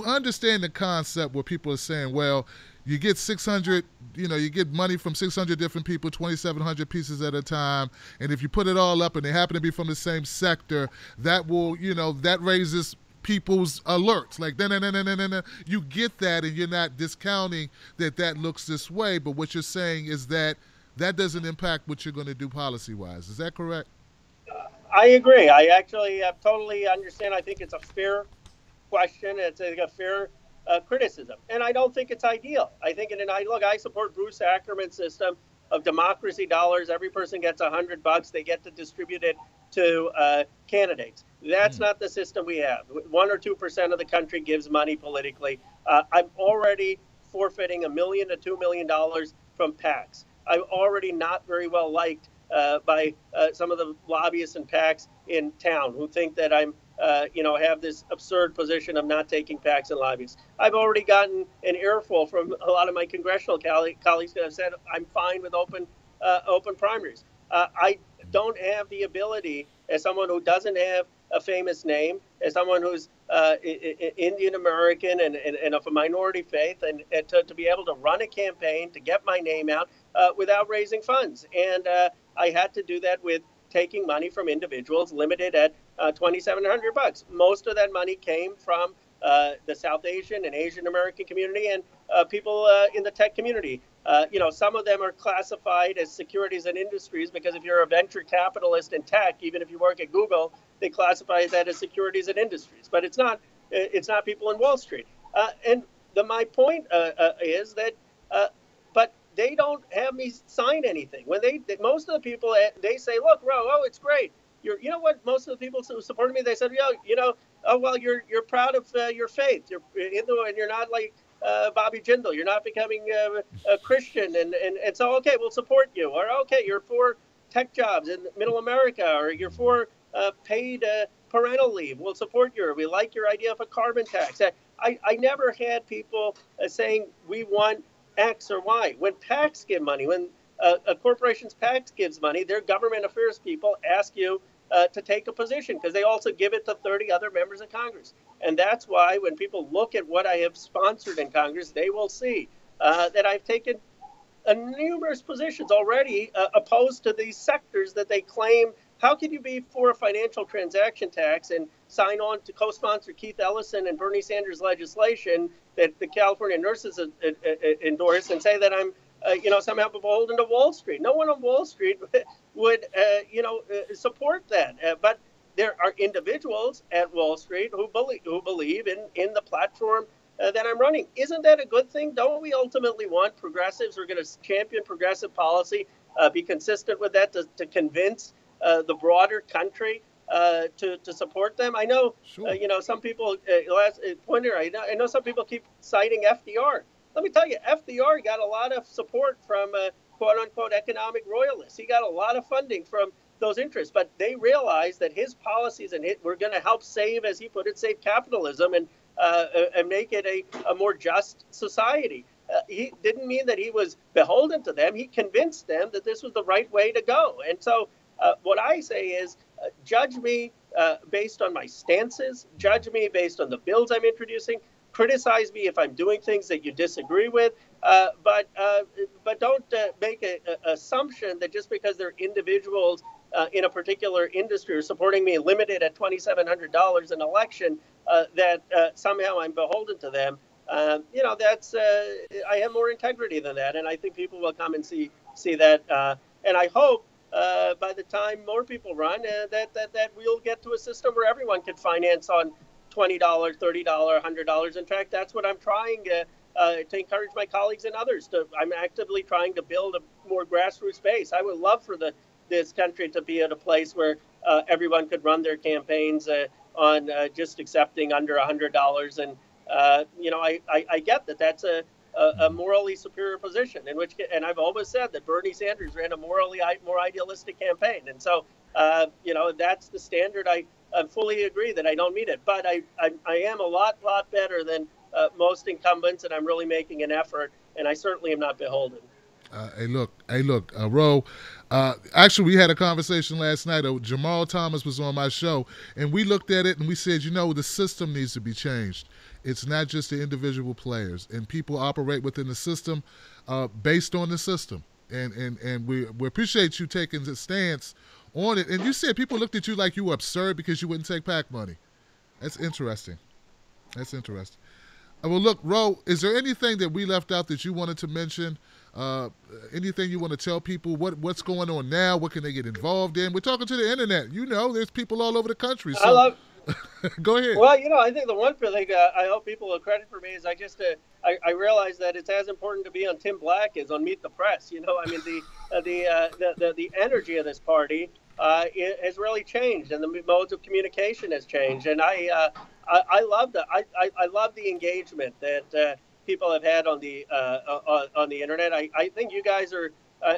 understand the concept where people are saying, well, you get 600, you get money from 600 different people, 2,700 pieces at a time. And if you put it all up and they happen to be from the same sector, that will, that raises people's alerts. Like, no. You get that, and you're not discounting that looks this way. But what you're saying is that doesn't impact what you're going to do policy-wise. Is that correct? I agree. I actually totally understand. I think it's a fair question. It's a fair criticism, and I don't think it's ideal. I think, I support Bruce Ackerman's system of democracy dollars. Every person gets $100. They get to distribute it to candidates. That's not the system we have. 1 or 2% of the country gives money politically. I'm already forfeiting $1 million to $2 million from PACs. I'm already not very well liked by some of the lobbyists and PACs in town who think that I'm, have this absurd position of not taking PACs and lobbyists. I've already gotten an earful from a lot of my congressional colleagues that have said I'm fine with open primaries. I don't have the ability, as someone who doesn't have a famous name, as someone who's Indian American and of a minority faith, and to be able to run a campaign, to get my name out without raising funds. And I had to do that with taking money from individuals limited at $2,700. Most of that money came from the South Asian and Asian American community and people in the tech community. Some of them are classified as securities and industries because if you're a venture capitalist in tech, even if you work at Google, they classify that as securities and industries. But it's not people in Wall Street. My point is that, but they don't have me sign anything. When most of the people, they say, look, Ro, it's great. You know what? Most of the people who supported me, they said, oh, well, you're proud of your faith. You're Hindu and you're not like Bobby Jindal. You're not becoming a Christian. And so, okay, we'll support you. Or, okay, you're for tech jobs in middle America, or you're for paid parental leave. We'll support you. Or we like your idea of a carbon tax. I never had people saying we want X or Y. When PACs give money, when a corporation's PACs gives money, their government affairs people ask you to take a position because they also give it to 30 other members of Congress. And that's why when people look at what I have sponsored in Congress, they will see that I've taken numerous positions already opposed to these sectors that they claim. How could you be for a financial transaction tax and sign on to co-sponsor Keith Ellison and Bernie Sanders legislation that the California nurses endorse and say that I'm somehow beholden to Wall Street? No one on Wall Street would, support that. But there are individuals at Wall Street who believe in the platform that I'm running. Isn't that a good thing? Don't we ultimately want progressives who are going to champion progressive policy, be consistent with that to convince the broader country to support them? I know, Sure. some people, I know some people keep citing FDR. Let me tell you, FDR got a lot of support from quote unquote economic royalists. He got a lot of funding from those interests, but they realized that his policies were going to help save, as he put it, save capitalism and make it a more just society. He didn't mean that he was beholden to them. He convinced them that this was the right way to go. And so what I say is judge me based on my stances, judge me based on the bills I'm introducing, criticize me if I'm doing things that you disagree with, but don't make an assumption that just because they're individuals in a particular industry are supporting me limited at $2,700 an election, that somehow I'm beholden to them. That's I have more integrity than that, and I think people will come and see that. And I hope by the time more people run, that we'll get to a system where everyone can finance on $20, $30, $100. In fact, that's what I'm trying to encourage my colleagues and others to. I'm actively trying to build a more grassroots base. I would love for this country to be at a place where everyone could run their campaigns on just accepting under $100. And I get that that's a morally superior position and I've always said that Bernie Sanders ran a morally more idealistic campaign. And so, that's the standard. I fully agree that I don't meet it, but I am a lot better than most incumbents, and I'm really making an effort, and I certainly am not beholden. Hey, look, Ro, Actually, we had a conversation last night. Jamal Thomas was on my show, and we looked at it and we said, the system needs to be changed. It's not just the individual players, and people operate within the system based on the system. And we appreciate you taking the stance on it. And you said people looked at you like you were absurd because you wouldn't take PAC money. That's interesting. That's interesting. Well, look, Ro, is there anything that we left out that you wanted to mention? Anything you want to tell people? What's going on now? What can they get involved in? We're talking to the internet. There's people all over the country. So. I love. Go ahead. Well, I think the one thing I hope people will credit for me is I realize that it's as important to be on Tim Black as on Meet the Press. I mean, the energy of this party has really changed, and the modes of communication has changed. And I love that. I love the engagement that people have had on the internet. I think you guys are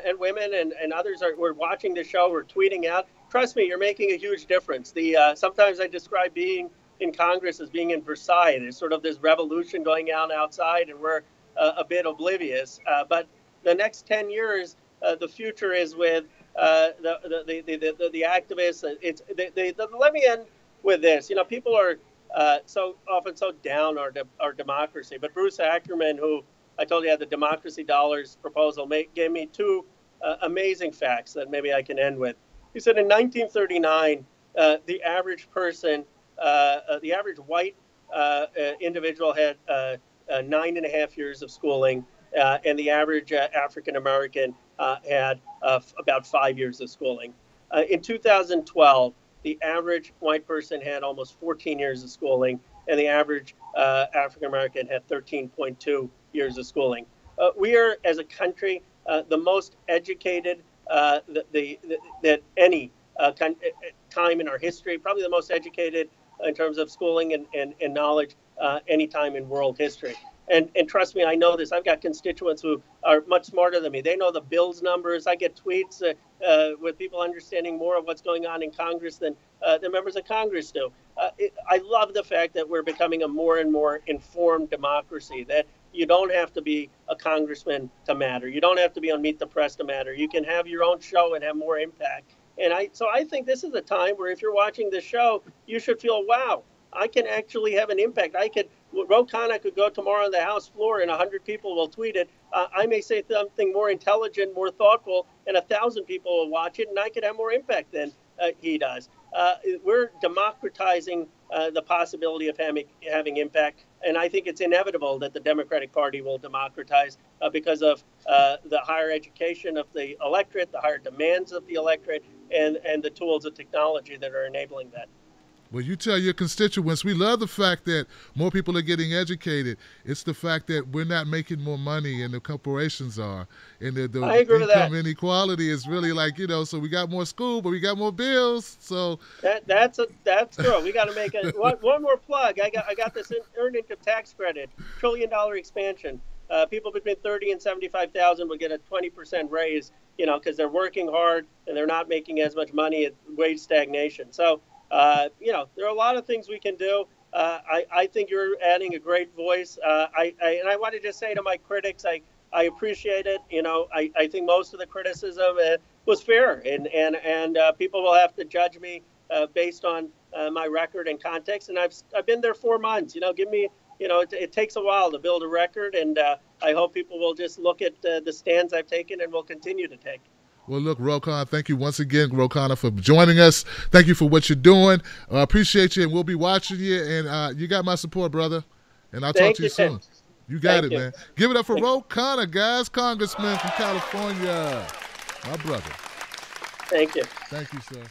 and women and others we're watching the show. We're tweeting out. Trust me, you're making a huge difference. Sometimes I describe being in Congress as being in Versailles. There's sort of this revolution going on outside, and we're a bit oblivious. But the next 10 years, the future is with the activists. Let me end with this. People are so often so down our democracy. But Bruce Ackerman, who I told you had the Democracy Dollars proposal, gave me two amazing facts that maybe I can end with. He said in 1939, the average person, the average white individual had 9.5 years of schooling, and the average African American had about 5 years of schooling. In 2012, the average white person had almost 14 years of schooling, and the average African American had 13.2 years of schooling. We are, as a country, the most educated that any time in our history, probably the most educated in terms of schooling and knowledge any time in world history. And trust me, I know this. I've got constituents who are much smarter than me. They know the bills numbers. I get tweets with people understanding more of what's going on in Congress than the members of Congress do. I love the fact that we're becoming a more and more informed democracy, that you don't have to be a congressman to matter. You don't have to be on Meet the Press to matter. You can have your own show and have more impact. And I think this is a time where if you're watching the show, you should feel, wow, I can actually have an impact. Ro Khanna could go tomorrow on the House floor and 100 people will tweet it. I may say something more intelligent, more thoughtful, and 1,000 people will watch it, and I could have more impact than he does. We're democratizing the possibility of having impact, and I think it's inevitable that the Democratic Party will democratize because of the higher education of the electorate, the higher demands of the electorate, and the tools of technology that are enabling that. Well, you tell your constituents, we love the fact that more people are getting educated. It's the fact that we're not making more money and the corporations are. And the income inequality is really like, so we got more school, but we got more bills. So that's true. We got to make one more plug. I got this earned income tax credit, $1 trillion expansion. People between 30 and 75,000 will get a 20% raise, because they're working hard and they're not making as much money at wage stagnation. So, there are a lot of things we can do. I think you're adding a great voice. And I want to just say to my critics, I appreciate it. I think most of the criticism was fair, and people will have to judge me based on my record and context. And I've been there 4 months. Give me, it takes a while to build a record, and I hope people will just look at the stands I've taken and will continue to take. Well, look, Ro Khanna, thank you once again, Ro Khanna, for joining us. Thank you for what you're doing. I appreciate you, and we'll be watching you. And you got my support, brother. And I'll talk to you soon. You got it, man. Give it up for Ro Khanna, guys, Congressman from California. My brother. Thank you. Thank you, sir.